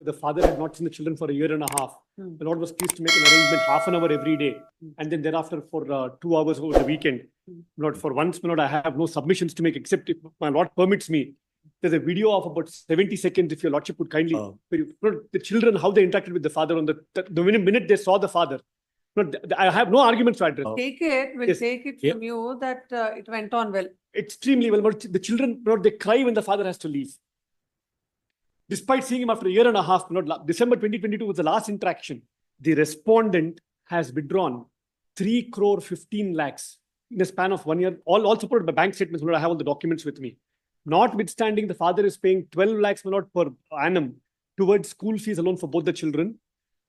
The father had not seen the children for a year and a half. The Lord was pleased to make an arrangement half an hour every day, and then thereafter for 2 hours over the weekend. Lord, for once, my Lord, I have no submissions to make except if my Lord permits me. There's a video of about 70 seconds, if your Lordship would kindly. Lord, the children, how they interacted with the father on the minute they saw the father. Lord, I have no arguments to address. Take it, we'll take it from you that it went on well. Extremely well. But the children, Lord, they cry when the father has to leave. Despite seeing him after a year and a half, December 2022 was the last interaction. The respondent has withdrawn 3 crore 15 lakhs in a span of 1 year, all supported by bank statements. I have all the documents with me. Notwithstanding, the father is paying 12 lakhs per annum towards school fees alone for both the children,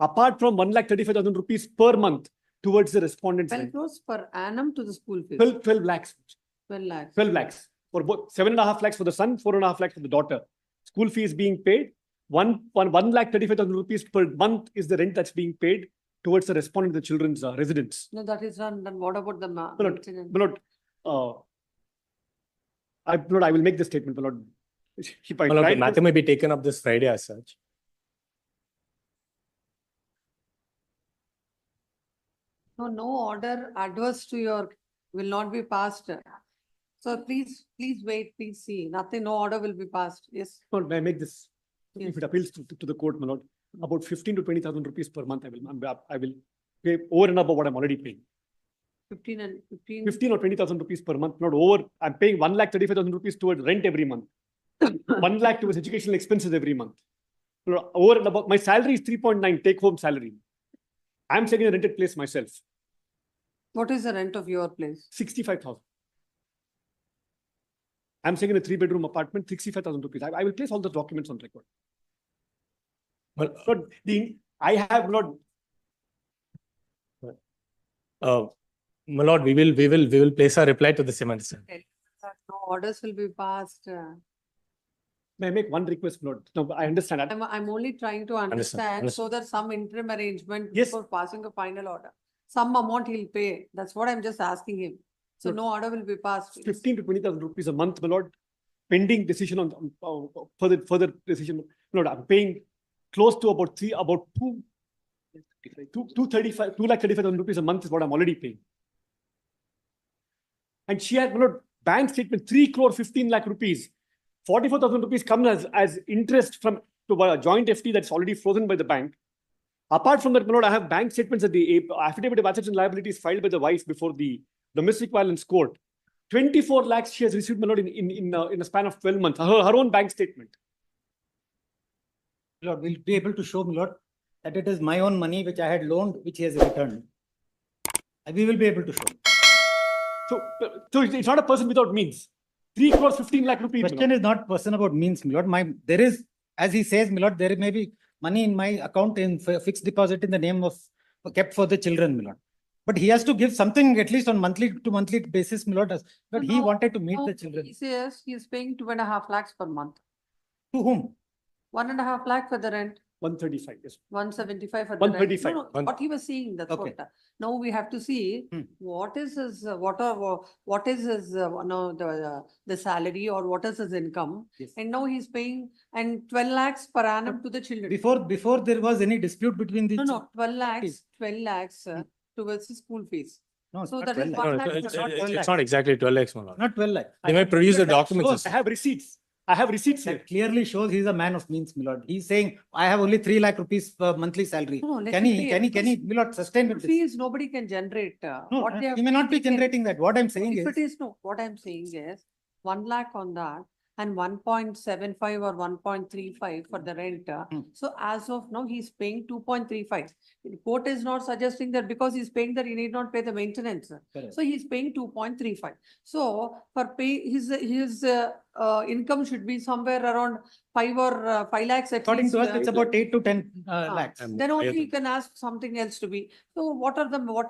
apart from 1,35,000 rupees per month towards the respondent's 12 crores per annum to the school fees. 12 lakhs. 12 lakhs. 12 lakhs. For both 7.5 lakhs for the son, 4.5 lakhs for the daughter. School fees being paid. 1,35,000 rupees per month is the rent that's being paid towards the respondent of the children's residence. No, that is done. Then what about the Lord, I will make this statement, Lord. The matter may be taken up this Friday as such. No order adverse to your will not be passed. So please wait, please see. Nothing, no order will be passed. Yes. Lord, may I make this? Yes. If it appeals to the court, my Lord, about 15 to 20,000 rupees per month, I will pay over and above what I'm already paying. 15 or 20,000 rupees per month, not over. I'm paying 1,35,000 rupees towards rent every month. 1 lakh towards educational expenses every month. Over and above, my salary is 3.9 take home salary. I'm staying in a rented place myself. What is the rent of your place? 65,000. I'm staying in a 3-bedroom apartment, 65,000 rupees. I will place all the documents on record. Well, I have not. My Lord, we will place our reply to the same answer. No orders will be passed. May I make one request, Lord? No, I understand. I'm only trying to understand so that some interim arrangement Yes. before passing a final order. Some amount he'll pay. That's what I'm just asking him. So no order will be passed. 15 to 20,000 rupees a month, my Lord. Pending decision on further decision. Lord, I'm paying close to about 2,35,000 rupees a month is what I'm already paying. And she had, my Lord, bank statement 3 crore 15 lakh rupees. 44,000 rupees comes as interest to a joint FD that's already frozen by the bank. Apart from that, my Lord, I have bank statements that the affidavit of assets and liabilities filed by the wife before the domestic violence court. 24 lakhs she has received, my Lord, in a span of 12 months. Her own bank statement. Lord, we'll be able to show, my Lord, that it is my own money which I had loaned, which he has returned. We will be able to show. So it's not a person without means. 3 crore 15 lakh rupees. Question is not person about means, my Lord. There is, as he says, my Lord, there may be money in my account in fixed deposit in the name of kept for the children, my Lord. But he has to give something at least on monthly to monthly basis, my Lord. But he wanted to meet the children. He says he is paying 2.5 lakhs per month. To whom? 1.5 lakh for the rent. 135, yes. 175 for the 135. rent. No, what he was saying, that's Okay. what. Now we have to see what is his the salary or what is his income. Yes. And now he's paying 12 lakhs per annum to the children. Before there was any dispute between the No, 12 lakhs towards the school fees. No, So not that is 12 No, lakhs. lakh. it's not exactly 12 lakhs, my Lord. Not 12 lakhs. They may produce the documents. I have receipts. Here. That clearly shows he's a man of means, my Lord. He's saying, I have only 3 lakh rupees per monthly salary. No, let Can him he, pay. my Lord, sustain with this? Fees nobody can generate. No, What they have he may not be taken- generating that. What I'm saying If is, it is, no, what I'm saying is 1 lakh on that and 1.75 or 1.35 for the rent. So as of now, he's paying 2.35. The court is not suggesting that because he's paying that he need not pay the maintenance. Correct. So he's paying 2.35. So for pay, his income should be somewhere around 5 lakhs at according least. to us, it's about 8 to 10 lakhs. Then only he can ask something else to be. So what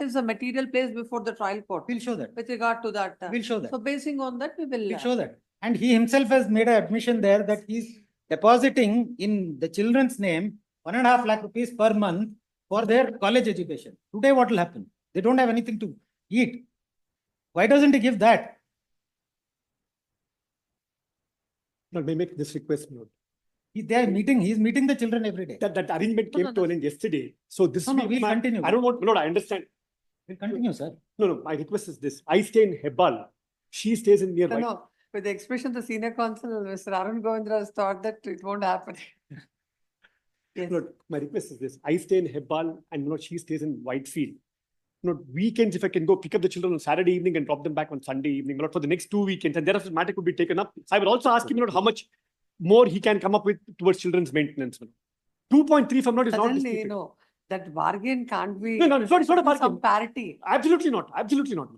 is the material placed before the trial court We'll show that. with regard to that? We'll show that. So basing on that, we will. We'll show that. And he himself has made an admission there that he's depositing in the children's name 1.5 lakh rupees per month for their college education. Today, what will happen? They don't have anything to eat. Why doesn't he give that? Lord, may I make this request, Lord. They are meeting, he's meeting the children every day. That arrangement No, came no, to no. an end yesterday. So this No, no, week, we'll continue. I don't want, Lord, I understand. We'll continue, sir. No, my request is this. I stay in Hebbal. She stays in near No, White. no, with the expression the senior counsel, Mr. Arun Govindra has thought that it won't happen. Yes. Lord, my request is this. I stay in Hebbal and she stays in Whitefield. Weekends, if I can go pick up the children on Saturday evening and drop them back on Sunday evening, for the next 2 weekends, and thereafter the matter could be taken up. I will also ask him, how much more he can come up with towards children's maintenance. 2.3 if I'm not is not Suddenly, disputed. that bargain can't be. No, it's not a bargain. Some parity. Absolutely not. Absolutely not.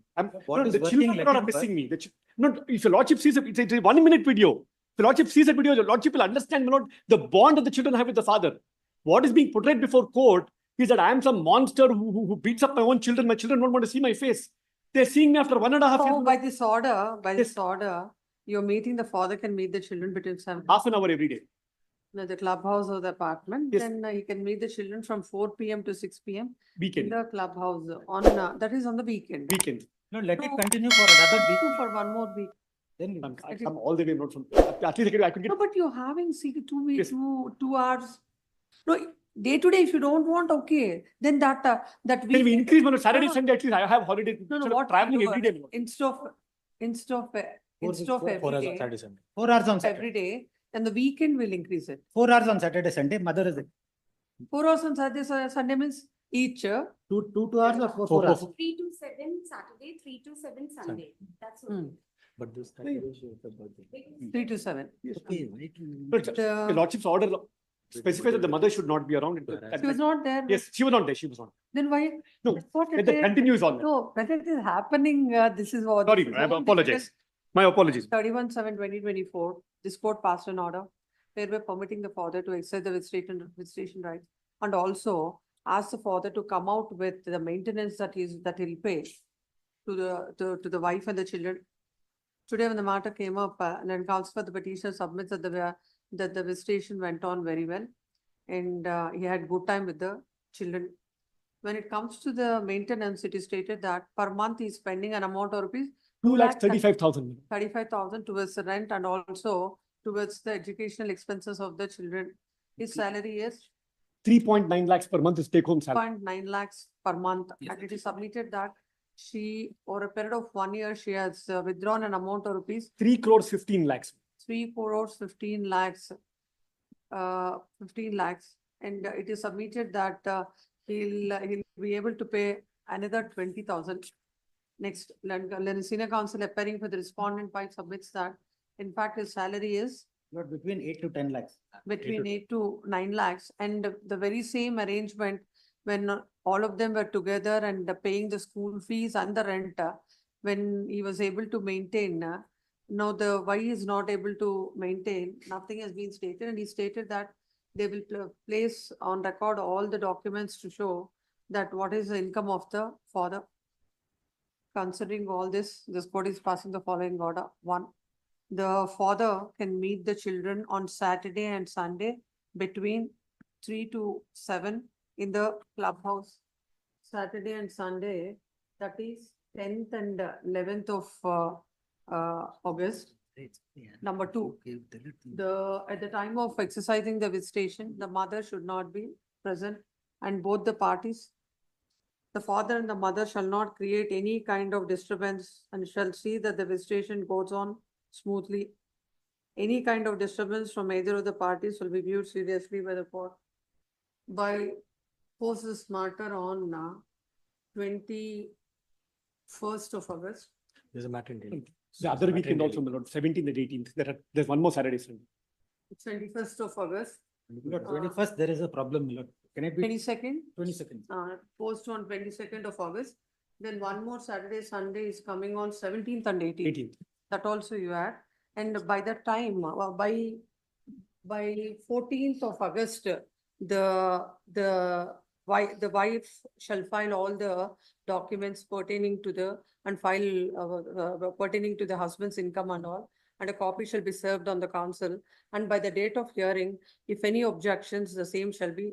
What is The working, children let are him work. missing me. If your lordship sees it's a 1-minute video. If your lordship sees that video, your lordship will understand, the bond that the children have with the father. What is being portrayed before court is that I am some monster who beats up my own children. My children don't want to see my face. They're seeing me after 1.5 years. Oh, by this order, you're meeting, the father can meet the children between 7. Half an hour every day. No, the clubhouse or the apartment, Yes. then he can meet the children from 4 PM to 6 PM in Weekend. the clubhouse on, that is on the weekend. Weekend. No, let it No. continue for another Do week. for one more week. Then I come all the way not from. At least I could get. No, but you're having, see, 2 weeks, Yes. 2 hours. No, day to day, if you don't want, okay, then that Can we week, increase on Saturday, No, no. Sunday? At least I have holiday. No, instead of what traveling you every do, day. instead of Four every hours on day, Saturday, Sunday. 4 hours on every Saturday. day, and the weekend will increase it. 4 hours on Saturday, Sunday. Mother is 4 hours on Saturday, Sunday means each. 2 hours or 4 Four- hours. 3 to 7 Saturday, 3 to 7 Sunday. That's Hmm. okay. But this Saturday shows the birthday. 3 to 7. Okay, right. But your lordship's order specifies that the mother should not be around. She was not there. Yes, she was not there. She was not. Then why? No, That's what Let it that is. continues on. No, whether it is happening, this is what. Sorry, this is I what apologize. My apologies. 31/7/2024, this court passed an order whereby permitting the father to exercise the visitation rights and also ask the father to come out with the maintenance that he'll pay to the wife and the children. Today, when the matter came up, and then counsel for the petitioner submits that the visitation went on very well and he had good time with the children. When it comes to the maintenance, it is stated that per month he's spending an amount of rupees 2,35,000. 35,000 towards the rent and also towards the educational expenses of the children. His salary is 3.9 lakhs per month is take home salary. 0.9 lakhs per month. Yes. And it is submitted that she, over a period of 1 year, she has withdrawn an amount of rupees 3 crores 15 lakhs. 3 crores 15 lakhs. 15 lakhs. And it is submitted that he'll be able to pay another 20,000. Next, senior counsel appearing for the respondent by submits that, in fact, his salary is Not between 8 to 10 lakhs. between 8 to 9 lakhs. And the very same arrangement, when all of them were together and paying the school fees and the rent, when he was able to maintain, now the why he is not able to maintain, nothing has been stated. And he stated that they will place on record all the documents to show that what is the income of the father. Considering all this court is passing the following order. 1, the father can meet the children on Saturday and Sunday between 3 to 7 in the clubhouse. Saturday and Sunday, that is 10th and 11th of August. Number 2, at the time of exercising the visitation, the mother should not be present and both the parties, the father and the mother, shall not create any kind of disturbance and shall see that the visitation goes on smoothly. Any kind of disturbance from either of the parties will be viewed seriously by the court. By post this matter on 21st of August. There's a matter in Delhi. The other weekend also, my lord, 17th and 18th. There's one more Saturday, Sunday. 21st of August, Milord, 21st, there is a problem, Milord. Can it be 22nd, 22nd? post on 22nd of August. Then one more Saturday, Sunday is coming on 17th and 18th. 18th. That also you add. And by that time, by 14th of August, the wife shall file all the documents pertaining to the pertaining to the husband's income and all, and a copy shall be served on the counsel. And by the date of hearing, if any objections, the same shall be